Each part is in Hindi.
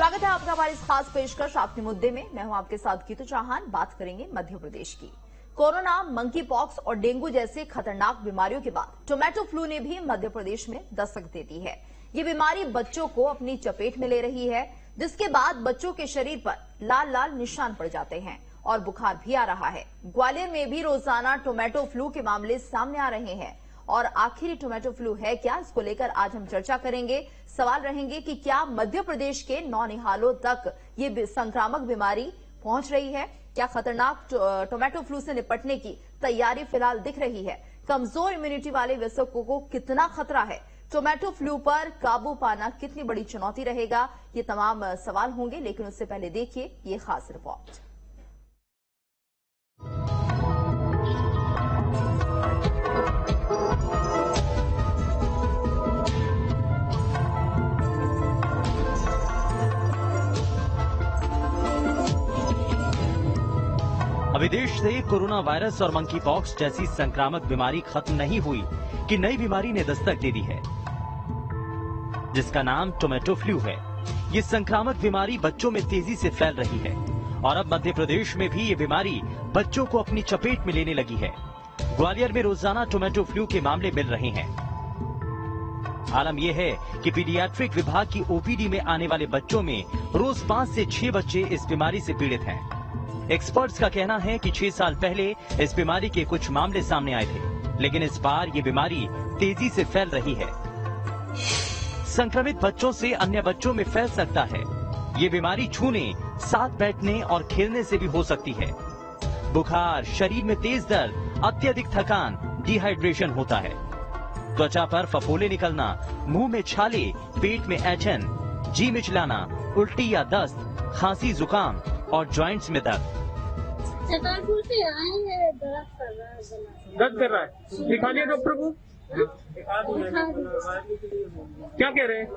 स्वागत है आपका हमारी इस खास पेशकश अपने मुद्दे में। मैं हूं आपके साथ गीतू चौहान। बात करेंगे मध्य प्रदेश की। कोरोना, मंकी पॉक्स और डेंगू जैसे खतरनाक बीमारियों के बाद टोमेटो फ्लू ने भी मध्य प्रदेश में दस्तक दे दी है। ये बीमारी बच्चों को अपनी चपेट में ले रही है, जिसके बाद बच्चों के शरीर पर लाल लाल निशान पड़ जाते हैं और बुखार भी आ रहा है। ग्वालियर में भी रोजाना टोमेटो फ्लू के मामले सामने आ रहे हैं और आखिरी टोमेटो फ्लू है क्या, इसको लेकर आज हम चर्चा करेंगे। सवाल रहेंगे कि क्या मध्य प्रदेश के नौनिहालों तक ये संक्रामक बीमारी पहुंच रही है? क्या खतरनाक टोमेटो फ्लू से निपटने की तैयारी फिलहाल दिख रही है? कमजोर इम्यूनिटी वाले व्यक्तियों को कितना खतरा है? टोमेटो फ्लू पर काबू पाना कितनी बड़ी चुनौती रहेगा? ये तमाम सवाल होंगे, लेकिन उससे पहले देखिए ये खास रिपोर्ट। अभी देश से कोरोना वायरस और मंकी पॉक्स जैसी संक्रामक बीमारी खत्म नहीं हुई कि नई बीमारी ने दस्तक दे दी है, जिसका नाम टोमेटो फ्लू है। ये संक्रामक बीमारी बच्चों में तेजी से फैल रही है और अब मध्य प्रदेश में भी ये बीमारी बच्चों को अपनी चपेट में लेने लगी है। ग्वालियर में रोजाना टोमेटो फ्लू के मामले मिल रहे हैं। आलम यह है कि पीडियाट्रिक विभाग की ओपीडी में आने वाले बच्चों में रोज 5 से 6 बच्चे इस बीमारी से पीड़ित हैं। एक्सपर्ट्स का कहना है कि 6 साल पहले इस बीमारी के कुछ मामले सामने आए थे, लेकिन इस बार ये बीमारी तेजी से फैल रही है। संक्रमित बच्चों से अन्य बच्चों में फैल सकता है। ये बीमारी छूने, साथ बैठने और खेलने से भी हो सकती है। बुखार, शरीर में तेज दर्द, अत्यधिक थकान, डिहाइड्रेशन होता है। त्वचा पर फफोले निकलना, मुंह में छाले, पेट में ऐंठन, जी मिचलाना, उल्टी या दस्त, खांसी, जुकाम और जॉइंट्स में दर्द। दर्द कर रहा है, दिखा दिया डॉक्टर को? क्या कह रहे हैं?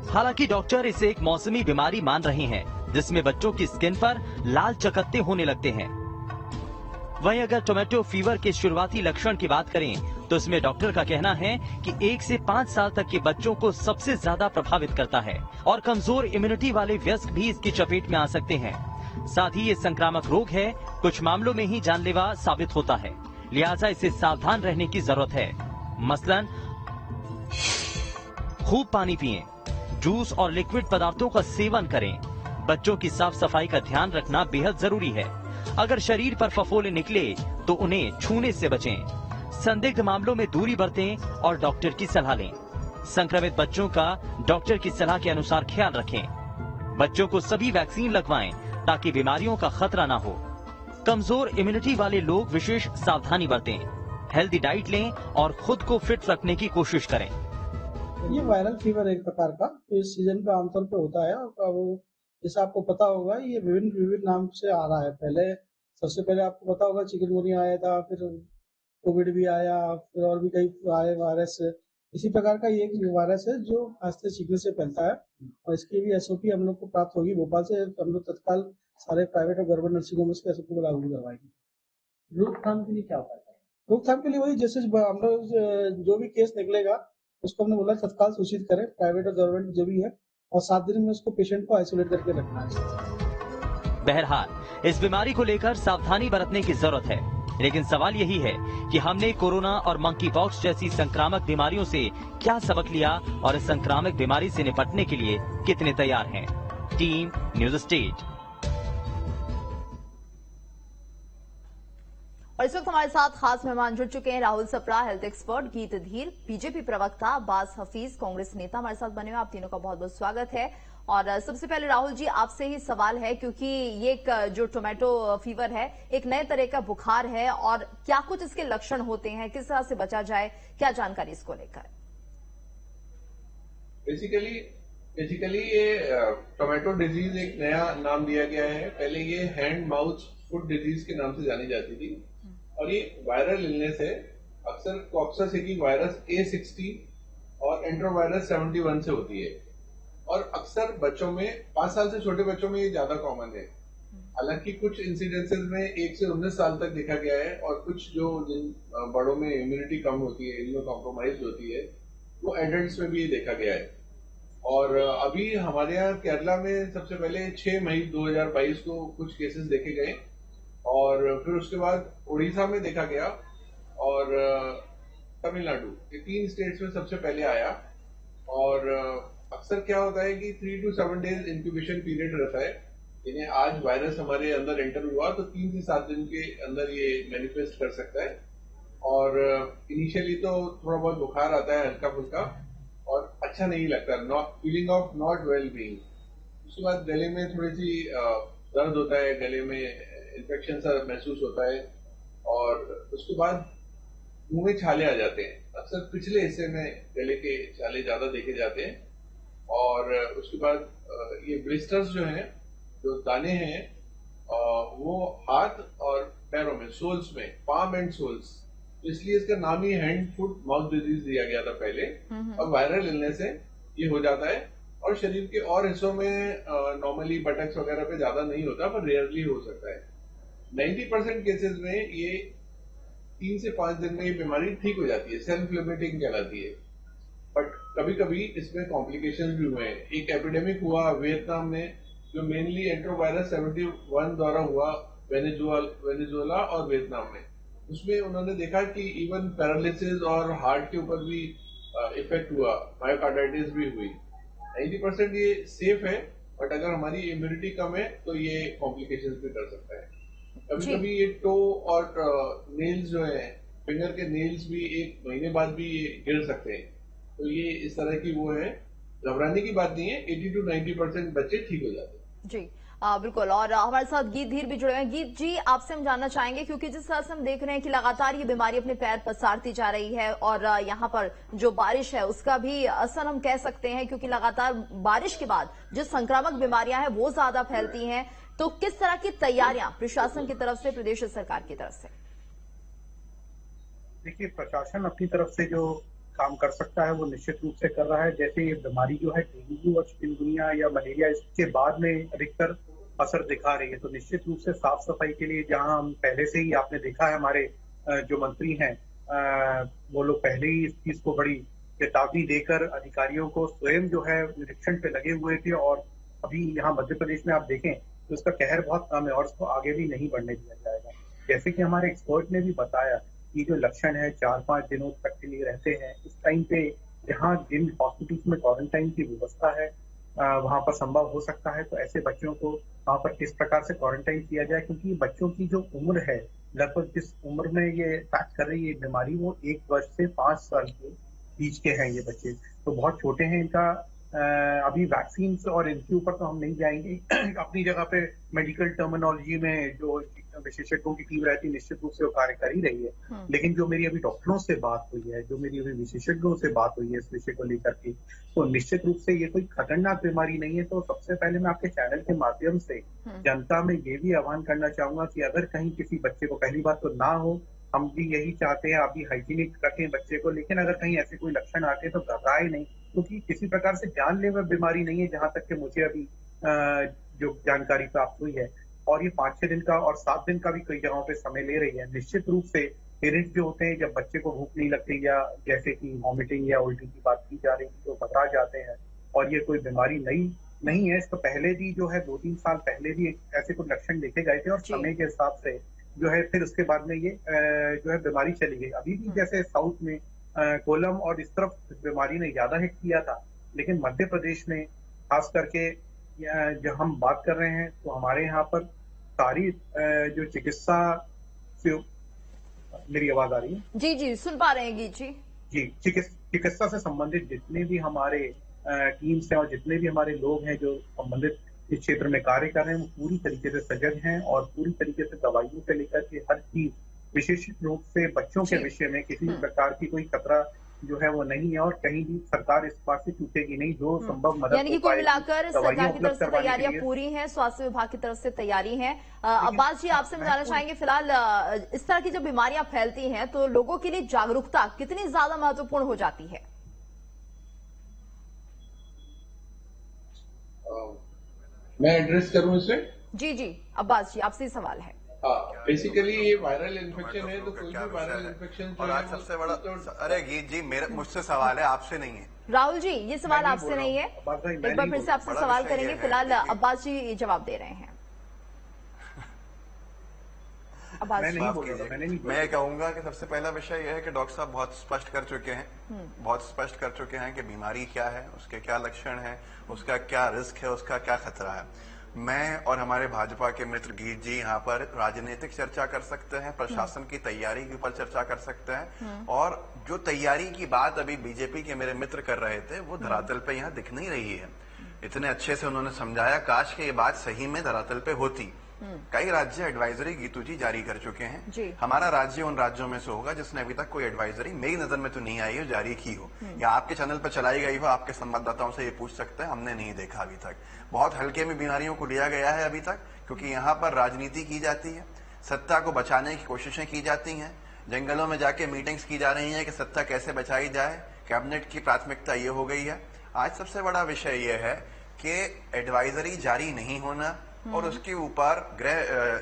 हालांकि डॉक्टर इसे एक मौसमी बीमारी मान रहे हैं, जिसमें बच्चों की स्किन पर लाल चकत्ते होने लगते हैं। वहीं अगर टोमेटो फीवर के शुरुआती लक्षण की बात करें तो इसमें डॉक्टर का कहना है कि 1 से 5 साल तक के बच्चों को सबसे ज्यादा प्रभावित करता है और कमजोर इम्यूनिटी वाले वयस्क भी इसकी चपेट में आ सकते हैं। साथ ही ये संक्रामक रोग है, कुछ मामलों में ही जानलेवा साबित होता है, लिहाजा इसे सावधान रहने की जरूरत है। मसलन खूब पानी पिएं, जूस और लिक्विड पदार्थों का सेवन करें। बच्चों की साफ सफाई का ध्यान रखना बेहद जरूरी है। अगर शरीर पर फफोले निकले तो उन्हें छूने से बचें। संदिग्ध मामलों में दूरी बरतें और डॉक्टर की सलाह लें। संक्रमित बच्चों का डॉक्टर की सलाह के अनुसार ख्याल रखें। बच्चों को सभी वैक्सीन लगवाएं ताकि बीमारियों का खतरा न हो। कमजोर इम्यूनिटी वाले लोग विशेष सावधानी बरतें, हेल्दी डाइट लें और खुद को फिट रखने की कोशिश करें। ये वायरल फीवर एक प्रकार का इस सीजन पे आमतौर पे होता है और जैसा आपको पता होगा ये विभिन्न नाम से आ रहा है। पहले सबसे पहले आपको पता होगा चिकनगुनिया आया था, फिर कोविड भी आया, फिर और भी कई आए वायरस। इसी प्रकार का ये एक वायरस है जो खांसते छींकने से फैलता है और इसकी भी एसओपी हम लोग को प्राप्त होगी भोपाल से। हम लोग तत्काल सारे प्राइवेट और गवर्नमेंट नर्सिंग होम इसके एसओपी को लागू करवाएंगे। रोकथाम के लिए क्या उपाय है? रोकथाम के लिए वही जैसे हम लोग जो भी केस निकलेगा उसको हमने बोला तत्काल सूचित करें, प्राइवेट और गवर्नमेंट जो भी है, और 7 दिन में उसको पेशेंट को आइसोलेट करके रखना है। बहरहाल इस बीमारी को लेकर सावधानी बरतने की जरूरत है, लेकिन सवाल यही है कि हमने कोरोना और मंकी पॉक्स जैसी संक्रामक बीमारियों से क्या सबक लिया और इस संक्रामक बीमारी से निपटने के लिए कितने तैयार हैं। Team news state. और इस वक्त हमारे साथ खास मेहमान जुड़ चुके हैं। राहुल सप्रा, हेल्थ एक्सपर्ट, गीत धीर, बीजेपी प्रवक्ता, अब्बास हफीज, कांग्रेस नेता हमारे साथ बने हुए। आप तीनों का बहुत बहुत स्वागत है। और सबसे पहले राहुल जी आपसे ही सवाल है, क्योंकि ये एक जो टोमेटो फीवर है एक नए तरह का बुखार है, और क्या कुछ इसके लक्षण होते हैं, किस तरह से बचा जाए, क्या जानकारी इसको लेकर? बेसिकली ये टोमेटो डिजीज एक नया नाम दिया गया है। पहले ये हैंड माउथ फुट डिजीज के नाम से जानी जाती थी और ये वायरल इलनेस है। अक्सर कॉक्सासिकी वायरस A60 और एंट्रोवायरस 71 से होती है और अक्सर बच्चों में 5 साल से छोटे बच्चों में ये ज्यादा कॉमन है। हालांकि कुछ इंसिडेंसेस में 1 से 19 साल तक देखा गया है और कुछ जो जिन बड़ों में इम्यूनिटी कम होती है, इम्यूनो कॉम्प्रोमाइज होती है, वो एडल्ट्स में भी देखा गया है। और अभी हमारे यहाँ केरला में सबसे पहले 6 मई 2022 को कुछ केसेस देखे गए और फिर उसके बाद उड़ीसा में देखा गया और तमिलनाडु, ये 3 स्टेट्स में सबसे पहले आया। और अक्सर क्या होता है कि 3 to 7 डेज इंक्यूबेशन पीरियड रहता है, यानी आज वायरस हमारे अंदर एंटर हुआ तो 3 से 7 दिन के अंदर ये मैनिफेस्ट कर सकता है। और इनिशियली तो थोड़ा बहुत बुखार आता है हल्का फुल्का और अच्छा नहीं लगता, feeling of not well being. उसके बाद गले में थोड़ी सी दर्द होता है, गले में इन्फेक्शन सा महसूस होता है और उसके बाद मुंह में छाले आ जाते हैं। अक्सर पिछले हिस्से में गले के छाले ज्यादा देखे जाते हैं और उसके बाद ये ब्लिस्टर्स जो हैं, जो दाने हैं, वो हाथ और पैरों में, सोल्स में, पाम एंड सोल्स, इसलिए इसका नाम ही हैंड फुट माउथ डिजीज दिया गया था पहले। अब वायरल इलनेस से ये हो जाता है और शरीर के और हिस्सों में नॉर्मली बटक्स वगैरह पे ज्यादा नहीं होता, पर रेयरली हो सकता है। 90% केसेस में ये 3 से 5 दिन में ये बीमारी ठीक हो जाती है, सेल्फ लिमिटिंग कहलाती है। बट कभी कभी इसमें कॉम्प्लिकेशंस भी हुए हैं। एक एपिडेमिक हुआ वियतनाम में जो मेनली एंट्रोवायरस 71 द्वारा हुआ, वेनेजुएला और वियतनाम में। उसमें उन्होंने देखा कि इवन पैरालिसिस और हार्ट के ऊपर भी इफेक्ट हुआ, मायोकार्डाइटिस भी हुई। 90% ये सेफ है, बट अगर हमारी इम्यूनिटी कम है तो ये कॉम्प्लिकेशंस भी कर सकता है। कभी कभी ये टो और नेल्स जो है, फिंगर के नेल्स भी 1 महीने बाद भी ये गिर सकते हैं। तो ये इस तरह की वो है, घबराने की बात नहीं है। 80 to 90% बच्चे ठीक हो जाते हैं। जी बिल्कुल। और हमारे साथ गीत धीर भी जुड़े हैं। गीत जी, आपसे हम जानना चाहेंगे, क्योंकि जिस तरह से हम देख रहे हैं कि लगातार ये बीमारी अपने पैर पसारती जा रही है और यहाँ पर जो बारिश है उसका भी असर हम कह सकते हैं, क्योंकि लगातार बारिश के बाद जो संक्रामक बीमारियां हैं वो ज्यादा फैलती हैं। तो किस तरह की तैयारियां प्रशासन की तरफ से, प्रदेश सरकार की तरफ से? देखिए, प्रशासन अपनी तरफ से जो काम कर सकता है वो निश्चित रूप से कर रहा है। जैसे ये बीमारी जो है डेंगू और चिकनगुनिया या मलेरिया, इसके बाद में अधिकतर असर दिखा रही है। तो निश्चित रूप से साफ सफाई के लिए, जहां हम पहले से ही, आपने देखा है हमारे जो मंत्री हैं वो लोग पहले ही इस चीज को बड़ी चेतावनी देकर अधिकारियों को स्वयं जो है निरीक्षण पे लगे हुए थे। और अभी यहाँ मध्य प्रदेश में आप देखें तो इसका कहर बहुत कम है और इसको आगे भी नहीं बढ़ने दिया जाएगा। जैसे कि हमारे एक्सपर्ट ने भी बताया कि जो लक्षण है 4-5 दिनों तक के लिए रहते हैं। इस टाइम पे जहाँ जिन हॉस्पिटल्स में क्वारंटाइन की व्यवस्था है वहां पर संभव हो सकता है तो ऐसे बच्चों को वहां पर किस प्रकार से क्वारंटाइन किया जाए, क्योंकि बच्चों की जो उम्र है, लगभग जिस उम्र में ये अटैक कर रही है बीमारी, वो 1 वर्ष से 5 साल के बीच के हैं ये बच्चे। तो बहुत छोटे हैं। इनका अभी वैक्सीन और इनके ऊपर तो हम नहीं जाएंगे। अपनी जगह पे मेडिकल टर्मिनोलॉजी में जो विशेषज्ञों की टीम रहती है निश्चित रूप से वो कार्य कर ही रही है। लेकिन जो मेरी अभी डॉक्टरों से बात हुई है, जो मेरी अभी विशेषज्ञों से बात हुई है इस विषय को लेकर के, तो निश्चित रूप से ये कोई खतरनाक बीमारी नहीं है। तो सबसे पहले मैं आपके चैनल के माध्यम से जनता में ये भी आह्वान करना चाहूंगा कि अगर कहीं किसी बच्चे को, पहली बात तो ना हो, हम भी यही चाहते हैं, आप भी हाइजीनिक रखें बच्चे को, लेकिन अगर कहीं ऐसे कोई लक्षण आते हैं तो घबराए नहीं, क्योंकि किसी प्रकार से जानलेवा बीमारी नहीं है जहां तक कि मुझे अभी जो जानकारी प्राप्त हुई है। और ये 5-6 दिन का और 7 दिन का भी कई जगहों पे समय ले रही है। निश्चित रूप से पेरेंट्स जो होते हैं, जब बच्चे को भूख नहीं लगती या जैसे कि वॉमिटिंग या उल्टी की बात की जा रही है तो घबरा जाते हैं। और ये कोई बीमारी नहीं है। इसको पहले भी जो है 2-3 साल पहले भी ऐसे कुछ लक्षण देखे गए थे और समय के हिसाब से जो है फिर उसके बाद में ये जो है बीमारी चली गई। अभी भी जैसे साउथ में कोलम और इस तरफ बीमारी ने ज्यादा हिट किया था, लेकिन मध्य प्रदेश में खास करके जब हम बात कर रहे हैं तो हमारे यहाँ पर सारी जो चिकित्सा से, मेरी आवाज आ रही है? जी जी, सुन पा रहे हैं गीत जी। जी, चिकित्सा से संबंधित जितने भी हमारे टीम्स हैं और जितने भी हमारे लोग हैं जो संबंधित इस क्षेत्र में कार्य कर रहे हैं, वो पूरी तरीके से सजग हैं और पूरी तरीके से दवाइयों से लेकर के हर चीज, विशेष रूप से बच्चों के विषय में किसी प्रकार की कोई खतरा जो है वो नहीं है और कहीं भी सरकार इस बात से टूटेगी नहीं। जो संभव मदद, यानी कि कुल मिलाकर सरकार की तरफ से तैयारियां पूरी हैं, स्वास्थ्य विभाग की तरफ से तैयारी है। अब्बास जी, आपसे हम जानना चाहेंगे, फिलहाल इस तरह की जब बीमारियां फैलती हैं तो लोगों के लिए जागरूकता कितनी ज्यादा महत्वपूर्ण हो जाती है? मैं एड्रेस करूं इसे? जी जी, अब्बास जी, आपसे सवाल है। बेसिकली ये वायरल इन्फेक्शन है, तो कोई भी वायरल इन्फेक्शन और आज सबसे बड़ा अरे गीत जी मेरे मुझसे सवाल है, आपसे नहीं है। राहुल जी ये सवाल आपसे नहीं है, एक बार फिर से आपसे सवाल करेंगे। फिलहाल अब्बास जी जवाब दे रहे हैं। मैं कहूंगा कि सबसे पहला विषय यह है कि डॉक्टर साहब बहुत स्पष्ट कर चुके हैं कि बीमारी क्या है, उसके क्या लक्षण हैं, उसका क्या रिस्क है, उसका क्या खतरा है। मैं और हमारे भाजपा के मित्र गीत जी यहाँ पर राजनीतिक चर्चा कर सकते हैं, प्रशासन की तैयारी के ऊपर चर्चा कर सकते हैं, और जो तैयारी की बात अभी बीजेपी के मेरे मित्र कर रहे थे वो धरातल पे यहाँ दिख नहीं रही है। इतने अच्छे से उन्होंने समझाया, काश कि ये बात सही में धरातल पे होती। कई राज्य एडवाइजरी गीतू जी जारी कर चुके हैं। हमारा राज्य उन राज्यों में से होगा जिसने अभी तक कोई एडवाइजरी मेरी नजर में तो नहीं आई हो, जारी की हो, या आपके चैनल पर चलाई गई हो। आपके संवाददाताओं से ये पूछ सकते हैं, हमने नहीं देखा अभी तक। बहुत हल्के में बीमारियों को लिया गया है अभी तक, क्योंकि यहाँ पर राजनीति की जाती है, सत्ता को बचाने की कोशिशें की जाती हैं, जंगलों में जाके मीटिंग्स की जा रही है कि सत्ता कैसे बचाई जाए। कैबिनेट की प्राथमिकता ये हो गई है। आज सबसे बड़ा विषय ये है कि एडवाइजरी जारी नहीं होना, और उसके ऊपर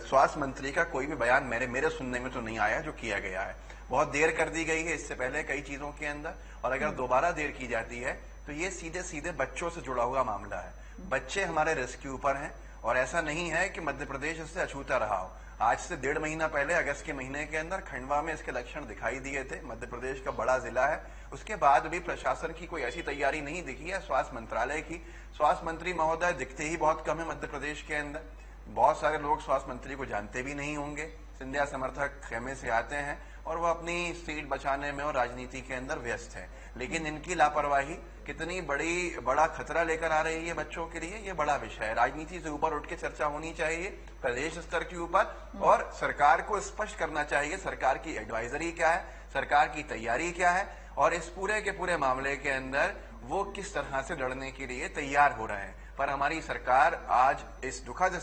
स्वास्थ्य मंत्री का कोई भी बयान मेरे सुनने में तो नहीं आया जो किया गया है। बहुत देर कर दी गई है इससे पहले कई चीजों के अंदर, और अगर दोबारा देर की जाती है तो ये सीधे सीधे बच्चों से जुड़ा हुआ मामला है। बच्चे हमारे रिस्क के ऊपर हैं, और ऐसा नहीं है कि मध्य प्रदेश इससे अछूता रहा हो। आज से 1.5 महीना पहले अगस्त के महीने के अंदर खंडवा में इसके लक्षण दिखाई दिए थे। मध्य प्रदेश का बड़ा जिला है, उसके बाद भी प्रशासन की कोई ऐसी तैयारी नहीं दिखी है। स्वास्थ्य मंत्रालय की, स्वास्थ्य मंत्री महोदय दिखते ही बहुत कम है मध्य प्रदेश के अंदर। बहुत सारे लोग स्वास्थ्य मंत्री को जानते भी नहीं होंगे। सिंधिया समर्थक खेमे से आते हैं और वो अपनी सीट बचाने में और राजनीति के अंदर व्यस्त है, लेकिन इनकी लापरवाही कितनी बड़ा खतरा लेकर आ रही है बच्चों के लिए, ये बड़ा विषय है। राजनीति से ऊपर उठ के चर्चा होनी चाहिए प्रदेश स्तर के ऊपर, और सरकार को स्पष्ट करना चाहिए सरकार की एडवाइजरी क्या है, सरकार की तैयारी क्या है, और इस पूरे के पूरे मामले के अंदर वो किस तरह से लड़ने के लिए तैयार हो रहे हैं। पर हमारी सरकार आज इस दुखद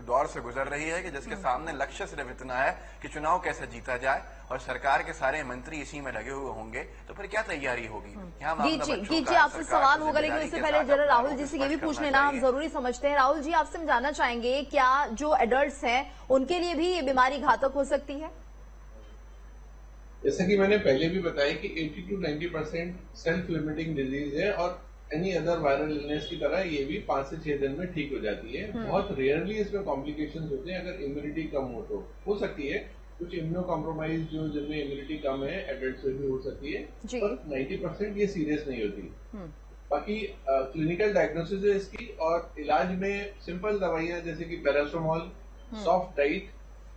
दौर से गुजर रही है कि जिसके सामने लक्ष्य सिर्फ इतना है कि चुनाव कैसे जीता जाए, और सरकार के सारे मंत्री इसी में लगे हुए होंगे, तो फिर क्या तैयारी होगी। जी आपसे सवाल होगा, लेकिन उससे पहले जरा राहुल जी से ये भी पूछ लेना हम जरूरी समझते हैं। राहुल जी आपसे हम जानना चाहेंगे, क्या जो एडल्ट्स हैं उनके लिए भी ये बीमारी घातक हो सकती है? जैसा कि मैंने पहले भी बताया कि 80 to 90% सेल्फ लिमिटिंग डिजीज है, और एनी अदर वायरल इलनेस की तरह ये भी 5 से 6 दिन में ठीक हो जाती है। बहुत रेयरली इसमें कॉम्प्लिकेशंस होते हैं। अगर इम्यूनिटी कम हो सकती है, कुछ इम्यूनो कॉम्प्रोमाइज जो जिनमें इम्यूनिटी कम है एडल्ट्स में भी हो सकती है, पर 90% ये सीरियस नहीं होती। बाकी क्लिनिकल डायग्नोसिस है इसकी, और इलाज में सिंपल दवाइयां जैसे कि पैरासिटामोल, सॉफ्ट डाइट,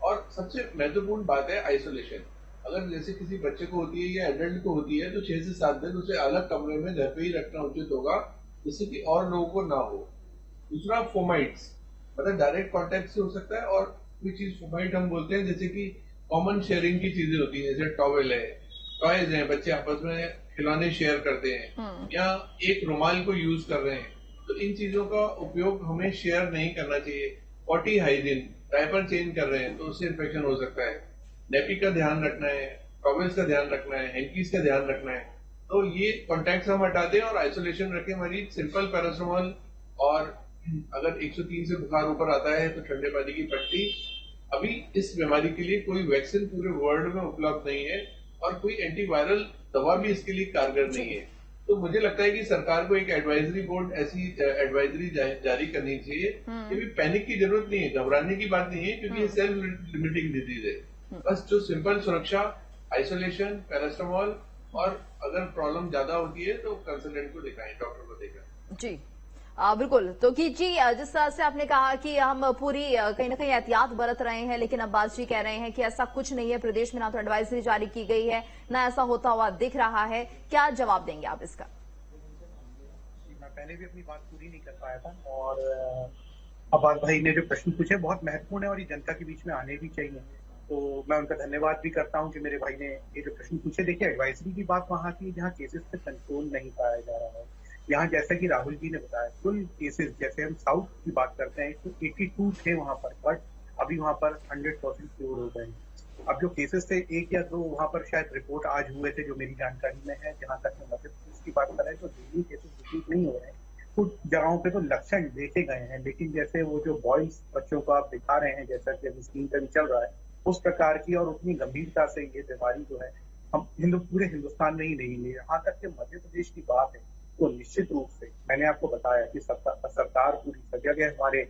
और सबसे महत्वपूर्ण बात है आइसोलेशन। अगर जैसे किसी बच्चे को होती है या एडल्ट को होती है तो 6 से 7 दिन उसे अलग कमरे में घर पे ही रखना उचित होगा, जिससे कि और लोगों को ना हो। दूसरा फोमाइट्स, मतलब डायरेक्ट कॉन्टेक्ट से हो सकता है, और कोई चीज फोमाइट हम बोलते हैं जैसे कि कॉमन शेयरिंग की चीजें होती है, जैसे टॉवेल है, टॉयज है, बच्चे आपस में खिलौने शेयर करते हैं, या एक रुमाल को यूज कर रहे हैं, तो इन चीजों का उपयोग हमें शेयर नहीं करना चाहिए। पॉटी हाइजीन, डायपर चेंज कर रहे हैं तो उससे इन्फेक्शन हो सकता है। नेपी का ध्यान रखना है, टॉवेल्स का ध्यान रखना है, हैंकीज का ध्यान रखना है। तो ये कॉन्टैक्ट हम हटा दें और आइसोलेशन रखें मरीज। सिंपल पैरासिटामोल, और अगर 103 से बुखार ऊपर आता है तो ठंडे पानी की पट्टी। अभी इस बीमारी के लिए कोई वैक्सीन पूरे वर्ल्ड में उपलब्ध नहीं है, और कोई एंटीवायरल दवा भी इसके लिए कारगर नहीं है। तो मुझे लगता है कि सरकार को एक एडवाइजरी बोर्ड, ऐसी एडवाइजरी जारी करनी चाहिए। ये भी पैनिक की जरूरत नहीं है, घबराने की बात नहीं है, क्योंकि ये सेल्फ लिमिटिंग डिजीज है। बस जो सिंपल सुरक्षा, आइसोलेशन, पैरासिटामोल, और अगर प्रॉब्लम ज्यादा होती है तो कंसल्टेंट को दिखाएं, डॉक्टर को दिखाएं। जी बिल्कुल। तो कि जी जिस तरह से आपने कहा कि हम पूरी कहीं ना कहीं एहतियात बरत रहे हैं, लेकिन अब्बास जी कह रहे हैं कि ऐसा कुछ नहीं है प्रदेश में, ना तो एडवाइजरी जारी की गई है, ना ऐसा होता हुआ दिख रहा है। क्या जवाब देंगे आप इसका? मैं पहले भी अपनी बात पूरी नहीं कर पाया था, और अब्बास भाई ने जो प्रश्न पूछे बहुत महत्वपूर्ण है और ये जनता के बीच में आने भी चाहिए। तो मैं उनका धन्यवाद भी करता हूं कि मेरे भाई ने ये जो प्रश्न पूछे। देखिए, एडवाइजरी की बात वहां की जहां केसेस पे कंट्रोल नहीं पाया जा रहा है। यहाँ जैसा कि राहुल जी ने बताया, कुल केसेस, जैसे हम साउथ की बात करते हैं तो 82 थे वहां पर, बट अभी वहां पर 100% क्योर हो गए। अब जो केसेस थे 1 या 2 वहां पर शायद रिपोर्ट आज हुए थे, जो मेरी जानकारी में है। जहां तक मैं मध्य प्रदेश की बात कर रहे हैं तो दिल्ली केसेस रिपोर्ट नहीं हो रहे हैं, कुछ जगहों पे तो लक्षण देखे गए हैं, लेकिन जैसे वो जो बॉयज बच्चों को आप दिखा रहे हैं, जैसा कि अभी स्क्रीन पर भी चल रहा है, उस प्रकार की और उतनी गंभीरता से ये बीमारी जो है हम पूरे हिंदुस्तान में ही नहीं ले। यहाँ तक कि मध्य प्रदेश की बात है तो निश्चित रूप से मैंने आपको बताया कि सरकार पूरी सजग है। हमारे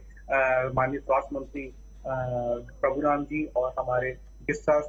माननीय स्वास्थ्य मंत्री प्रभुराम जी और हमारे चिकित्सा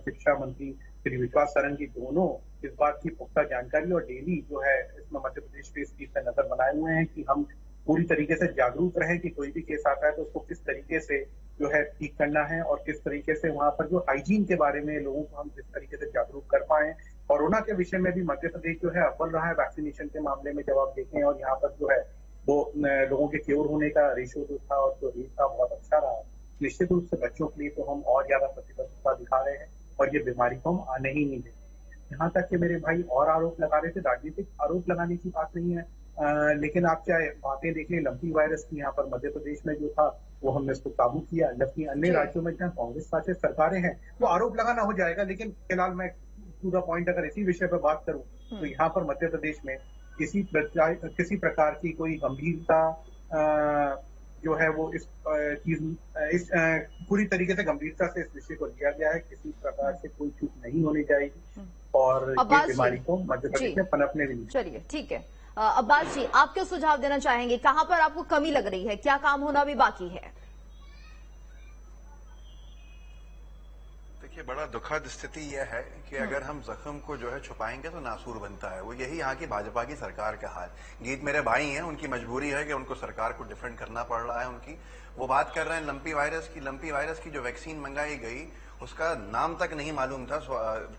शिक्षा मंत्री श्री विश्वास सरन जी दोनों इस बात की पुख्ता जानकारी और डेली जो है इसमें मध्य प्रदेश पे इस चीज पे नजर बनाए हुए हैं कि हम पूरी तरीके से जागरूक रहें कि कोई भी केस आता है तो उसको किस तरीके से जो है ठीक करना है और किस तरीके से वहां पर जो हाइजीन के बारे में लोगों को हम किस तरीके से जागरूक कर पाए। कोरोना के विषय में भी मध्य प्रदेश जो है अव्वल रहा है वैक्सीनेशन के मामले में, जब आप देखें, और यहाँ पर जो है वो लोगों के क्योर होने का रेशियो जो था और जो रेट था बहुत अच्छा रहा। निश्चित रूप से बच्चों के लिए तो हम और ज्यादा प्रतिबद्धता दिखा रहे हैं और ये बीमारी को हम आने ही नहीं देते। यहाँ तक कि मेरे भाई और आरोप लगा रहे थे, राजनीतिक आरोप लगाने की बात नहीं है, लेकिन आप चाहे बातें देख लें लंपी वायरस की, यहाँ पर मध्य प्रदेश में जो था वो हमने इसको काबू किया, जबकि अन्य राज्यों में जहाँ कांग्रेस शासित सरकारें हैं वो आरोप लगाना हो जाएगा। लेकिन फिलहाल मैं टू द पॉइंट अगर इसी विषय पर बात करूं तो यहाँ पर मध्य प्रदेश में किसी प्रकार की कोई गंभीरता जो है वो इस पूरी तरीके से गंभीरता से इस विषय को लिया गया है। किसी प्रकार से कोई चूक नहीं होनी चाहिए और ये बीमारी को मध्य प्रदेश में पनपने नहीं। चलिए ठीक है, अब्बास जी आप क्या सुझाव देना चाहेंगे, कहां पर आपको कमी लग रही है, क्या काम होना भी बाकी है? देखिए, बड़ा दुखद स्थिति यह है कि अगर हम जख्म को जो है छुपाएंगे तो नासूर बनता है। वो यही यहाँ की भाजपा की सरकार का हाल। गीत मेरे भाई हैं, उनकी मजबूरी है कि उनको सरकार को डिफेंड करना पड़ रहा है उनकी। वो बात कर रहे हैं लंपी वायरस की जो वैक्सीन मंगाई गई उसका नाम तक नहीं मालूम था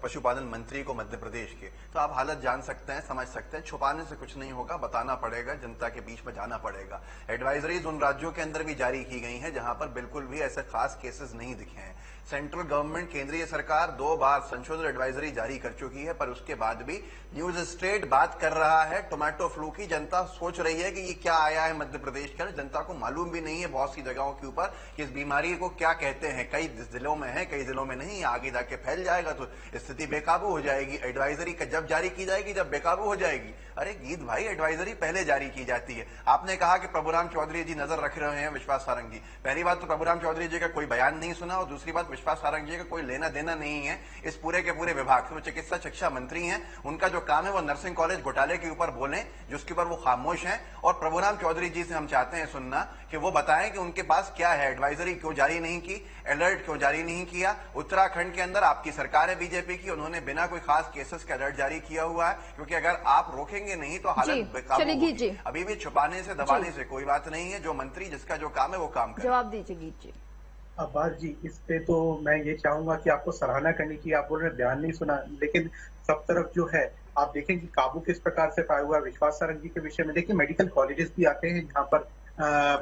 पशुपालन मंत्री को मध्य प्रदेश के। तो आप हालत जान सकते हैं, समझ सकते हैं। छुपाने से कुछ नहीं होगा, बताना पड़ेगा, जनता के बीच में जाना पड़ेगा। एडवाइजरीज उन राज्यों के अंदर भी जारी की गई हैं जहां पर बिल्कुल भी ऐसे खास केसेस नहीं दिखे हैं। सेंट्रल गवर्नमेंट, केंद्रीय सरकार 2 बार संशोधित एडवाइजरी जारी कर चुकी है, पर उसके बाद भी न्यूज स्टेट बात कर रहा है टोमेटो फ्लू की। जनता सोच रही है कि ये क्या आया है मध्य प्रदेश के अंदर। जनता को मालूम भी नहीं है बहुत सी जगहों के ऊपर कि इस बीमारी को क्या कहते हैं। कई जिलों में है, कई जिलों में नहीं। आगे जाके फैल जाएगा तो स्थिति बेकाबू हो जाएगी। एडवाइजरी जब जारी की जाएगी जब बेकाबू हो जाएगी। अरे गीत भाई, एडवाइजरी पहले जारी की जाती है। आपने कहा कि प्रभुराम चौधरी जी नजर रख रहे हैं विश्वास सारंग जी। पहली बात तो प्रभुराम चौधरी जी का कोई बयान नहीं सुना, और दूसरी बात विश्वास सारंग जी का कोई लेना देना नहीं है इस पूरे के पूरे विभाग से। वो चिकित्सा शिक्षा मंत्री हैं, उनका जो काम है वो नर्सिंग कॉलेज घोटाले के ऊपर बोले, जिसके ऊपर वो खामोश हैं। और प्रभुराम चौधरी जी से हम चाहते हैं सुनना कि वो बताएं कि उनके पास क्या है, एडवाइजरी क्यों जारी नहीं की, अलर्ट क्यों जारी नहीं किया। उत्तराखंड के अंदर आपकी सरकार है बीजेपी की, उन्होंने बिना कोई खास केसेस का अलर्ट जारी किया हुआ है, क्योंकि अगर आप रोकेंगे नहीं तो हालत बेकाबू होगी। अभी भी छुपाने से दबाने से कोई बात नहीं है। जो मंत्री जिसका जो काम है वो काम करे। जवाब दीजिए गीत जी। अब्बास जी, इस पे तो मैं ये चाहूंगा कि आपको सराहना करने की, आप बोल रहे ध्यान नहीं सुना, लेकिन सब तरफ जो है आप देखें कि काबू किस प्रकार से पाया हुआ है। विश्वास सारंग जी के विषय में देखिए, मेडिकल कॉलेजेस भी आते हैं जहाँ पर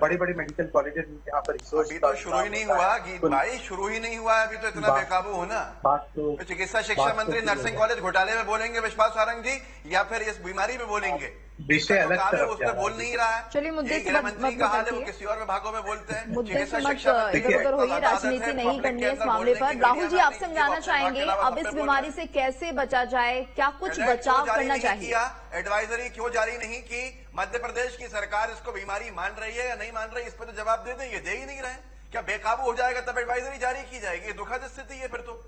बड़े बड़े मेडिकल कॉलेजेस जहाँ पर रिसोर्स अभी तो शुरू ही नहीं हुआ गीत भाई, शुरू ही नहीं हुआ है अभी तो इतना बेकाबू होना। बात तो चिकित्सा शिक्षा मंत्री नर्सिंग कॉलेज घोटाले में बोलेंगे विश्वास सारंग जी, या फिर इस बीमारी में बोलेंगे? विषय अलग तरफ उस पर बोल नहीं रहा है। चलिए मुद्दे से मंत्री का हाल है, वो किसी और विभागों में बोलते हैं। मुद्दे से मत इधर-उधर होइए, राजनीति नहीं करनी है इस मामले पर। राहुल जी आपसे हम जानना चाहेंगे अब इस बीमारी से कैसे बचा जाए, क्या कुछ बचाव करना चाहिए? एडवाइजरी क्यों जारी नहीं की? मध्य प्रदेश की सरकार इसको बीमारी मान रही है या नहीं मान रही, इस पर तो जवाब दे देंगे, दे ही नहीं रहे। क्या बेकाबू हो जाएगा तब एडवाइजरी जारी की जाएगी? दुखद स्थिति है फिर तो।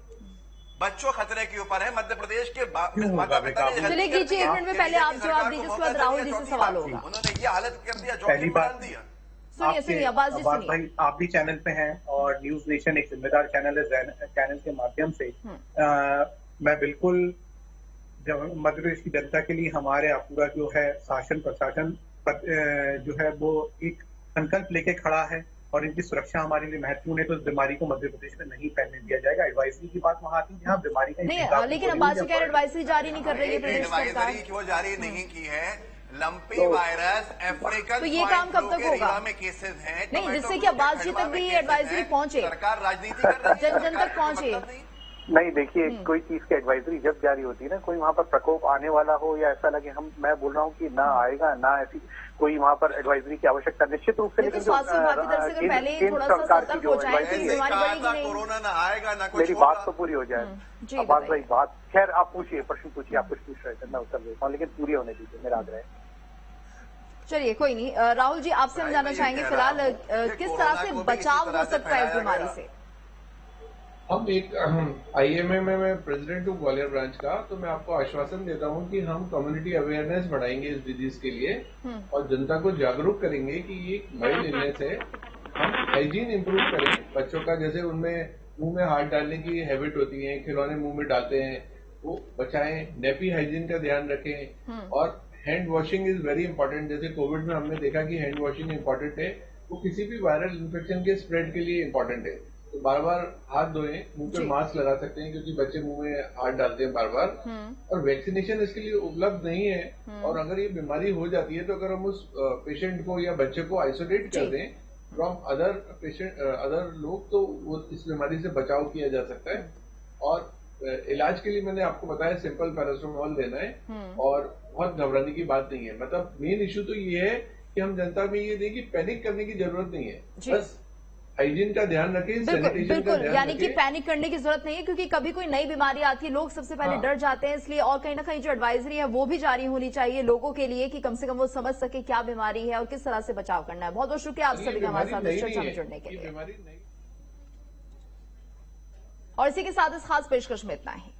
बच्चों खतरे के ऊपर है मध्य प्रदेश के माता पिता। चलिए कीजिए, 1 मिनट में पहले आप जवाब दीजिए, उसके बाद राहुल जी से सवाल होगा। उन्होंने ये हालत कर दिया, पहली बात दिया। सुनिए अब्बास जी, सुनिए। भाई आप भी चैनल पे हैं और न्यूज नेशन एक जिम्मेदार चैनल है, चैनल के माध्यम से मैं बिल्कुल मध्य प्रदेश की जनता के लिए हमारे पूरा जो है शासन प्रशासन जो है वो एक संकल्प लेके खड़ा है और इनकी सुरक्षा हमारे लिए महत्वपूर्ण है। तो इस बीमारी को मध्य प्रदेश में नहीं फैलने दिया जाएगा। एडवाइजरी की बात वहाँ आती है जहाँ बीमारी का नहीं, लेकिन अब्बास जी कह रहे एडवाइजरी जारी नहीं कर रही है प्रदेश सरकार। एडवाइजरी क्यों जारी नहीं की है? लंपी वायरस अफ्रीकन, तो ये काम कब तक होगा? में केसेस हैं नहीं, जिससे कि अब्बास जी तक भी एडवाइजरी पहुंचे, सरकार राजनीति कर रही है, जन जन तक पहुंचे। नहीं, देखिए कोई चीज की एडवाइजरी जब जारी होती है ना, कोई वहाँ पर प्रकोप आने वाला हो या ऐसा लगे, मैं बोल रहा हूँ कि ना आएगा ना ऐसी कोई वहाँ पर एडवाइजरी की आवश्यकता निश्चित रूप से। लेकिन स्वास्थ्य विभाग की तरफ से अगर पहले ही थोड़ा सा सतर्क हो जाए तो बीमारी बढ़ेगी नहीं। कोरोना ना आएगा ना कुछ। मेरी बात तो पूरी हो जाए अब्बास भाई, बात खैर आप पूछिए, प्रश्न पूछिए, आप कुछ पूछ रहे थे, मैं उत्तर देता हूँ, लेकिन पूरी होने दीजिए, मेरा आग्रह है। चलिए कोई नहीं। राहुल जी, आपसे हम जानना चाहेंगे फिलहाल किस तरह से बचाव हो सकता है इस बीमारी से? हम एक IMA में मैं प्रेसिडेंट हूँ ग्वालियर ब्रांच का, तो मैं आपको आश्वासन देता हूँ कि हम कम्युनिटी अवेयरनेस बढ़ाएंगे इस डिजीज के लिए और जनता को जागरूक करेंगे कि ये माइल्ड इलनेस है। हम हाइजीन इंप्रूव करें बच्चों का, जैसे उनमें मुंह में हाथ डालने की हैबिट होती है, खिलौने मुंह में डालते हैं, वो बचाएं। नेपी हाइजीन का ध्यान रखें और hand washing is very important. जैसे कोविड में हमने देखा कि हैंड वॉशिंग इंपॉर्टेंट है, वो किसी भी वायरल इन्फेक्शन के स्प्रेड के लिए इंपॉर्टेंट है। तो बार बार हाथ धोएं, मुंह पे मास्क लगा सकते हैं क्योंकि बच्चे मुंह में हाथ डालते हैं बार बार। और वैक्सीनेशन इसके लिए उपलब्ध नहीं है, और अगर ये बीमारी हो जाती है तो अगर हम उस पेशेंट को या बच्चे को आइसोलेट कर दें फ्रॉम अदर पेशेंट अदर लोग, तो वो इस बीमारी से बचाव किया जा सकता है। और इलाज के लिए मैंने आपको बताया सिंपल पैरासिटामोल देना है और बहुत घबराने की बात नहीं है। मतलब मेन इश्यू तो ये है कि हम जनता में ये दें कि पैनिक करने की जरूरत नहीं है, बस हाइजीन का ध्यान रखें, सैनिटेशन का ध्यान यानी कि रखें। पैनिक करने की जरूरत नहीं है, क्योंकि कभी कोई नई बीमारी आती है लोग सबसे पहले डर जाते हैं, इसलिए और कहीं ना कहीं जो एडवाइजरी है वो भी जारी होनी चाहिए लोगों के लिए कि कम से कम वो समझ सके क्या बीमारी है और किस तरह से बचाव करना है। बहुत बहुत शुक्रिया आप सभी का हमारे साथ इस चर्चा में जुड़ने के लिए। और इसी के साथ इस खास पेशकश में इतना ही।